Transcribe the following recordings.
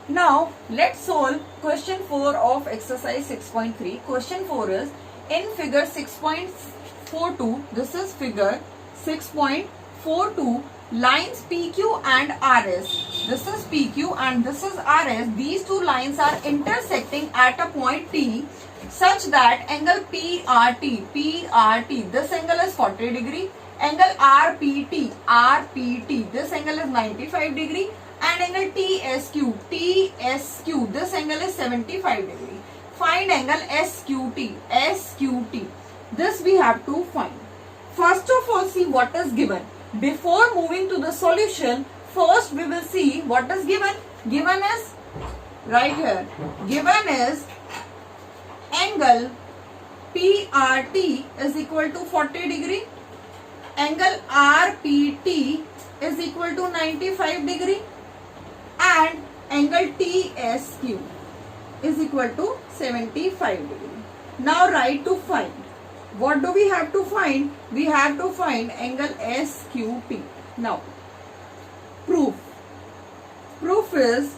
Now let's solve question 4 of exercise 6.3. Question 4 is in figure 6.42. This is figure 6.42. Lines PQ and RS. This is PQ and this is RS. These two lines are intersecting at a point T such that angle PRT, this angle is 40 degree. Angle RPT, this angle is 95 degree. And angle TSQ, this angle is 75 degree. Find angle SQT. This we have to find. First of all, see what is given. Before moving to the solution, first we will see what is given. Given is right here. Given is angle PRT is equal to 40 degree. Angle RPT is equal to 95 degree. And angle TSQ is equal to 75 degree. Now write to find. What do we have to find? We have to find angle SQP. Now, proof. Proof is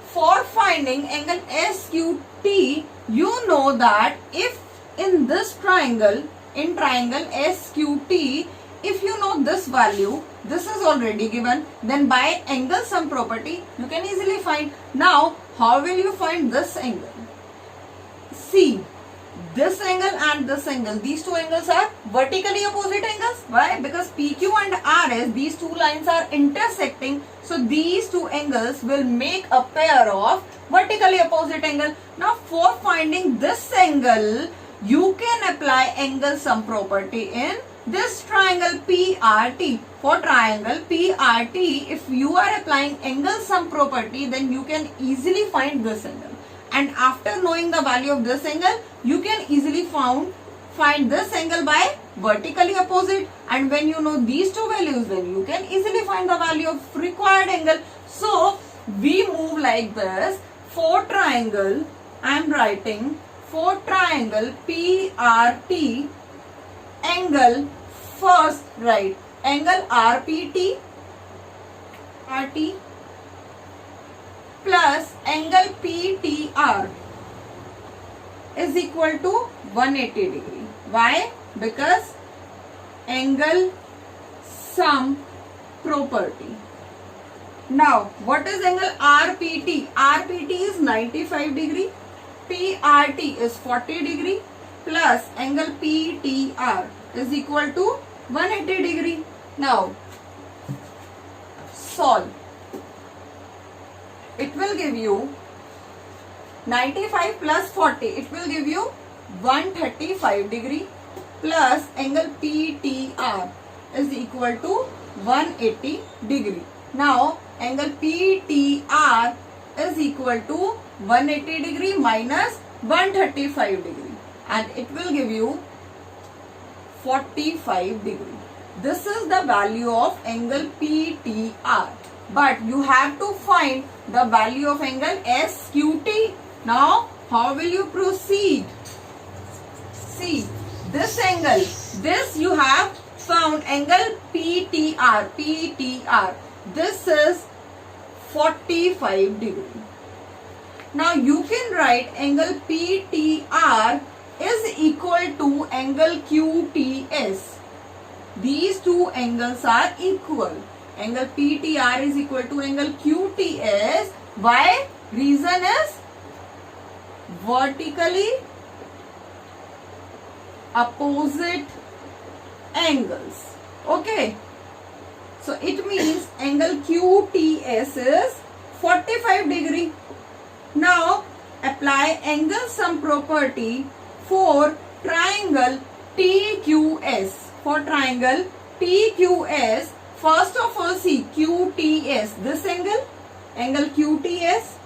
for finding angle SQT, you know that if in this triangle, in triangle SQT, if you know this value, this is already given, then by angle sum property, you can easily find. Now, how will you find this angle? See, this angle and this angle, these two angles are vertically opposite angles. Why? Because PQ and RS, these two lines are intersecting. So, these two angles will make a pair of vertically opposite angle. Now, for finding this angle, you can apply angle sum property in this triangle PRT. For triangle PRT, if you are applying angle sum property, then you can easily find this angle. And after knowing the value of this angle, you can easily find this angle by vertically opposite. And when you know these two values, then you can easily find the value of required angle. So, we move like this. For triangle, I am writing for triangle PRT, angle first write angle RPT plus angle PTR is equal to 180 degree. Why? Because angle sum property. Now, what is angle RPT? RPT is 95 degree. PRT is 40 degree plus angle PTR is equal to 180 degree. Now, solve. It will give you 95 plus 40. It will give you 135 degree plus angle PTR is equal to 180 degree. Now, angle PTR is equal to 180 degree minus 135 degree. And it will give you 45 degree. This is the value of angle PTR. But you have to find the value of angle SQT. Now, how will you proceed? See, this angle, this you have found angle PTR. This is 45 degree. Now, you can write angle PTR is equal to angle QTS. These two angles are equal. Angle PTR is equal to angle QTS. Why? Reason is vertically opposite angles. Okay. So, it means angle QTS is 45 degree. Now, apply angle sum property for triangle TQS. For triangle TQS, first of all see QTS, this angle QTS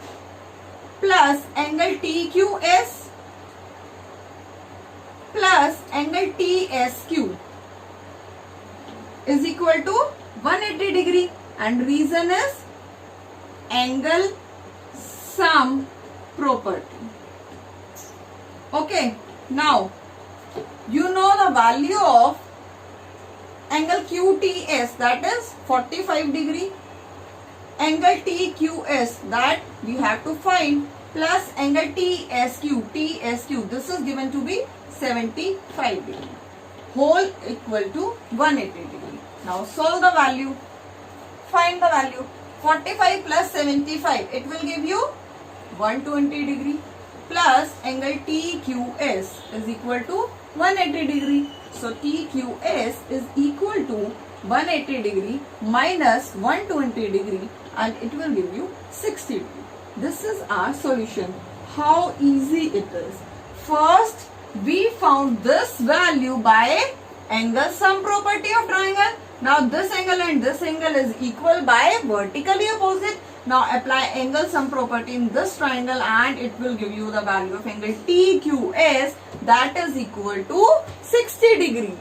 plus angle TQS plus angle TSQ is equal to 180 degree. And reason is angle sum property. Okay, now you know the value of angle QTS, that is 45 degree. angle TQS that we have to find plus angle TSQ. This is given to be 75 degree. Whole equal to 180 degree. Now solve the value. Find the value. 45 plus 75. It will give you 120 degree plus angle TQS is equal to 180 degree. So TQS is equal to 180 degree minus 120 degree and it will give you 60 degree. This is our solution. How easy it is. First, we found this value by angle sum property of triangle. Now this angle and this angle is equal by vertically opposite. Now apply angle sum property in this triangle and it will give you the value of angle TQS that is equal to 60 degree.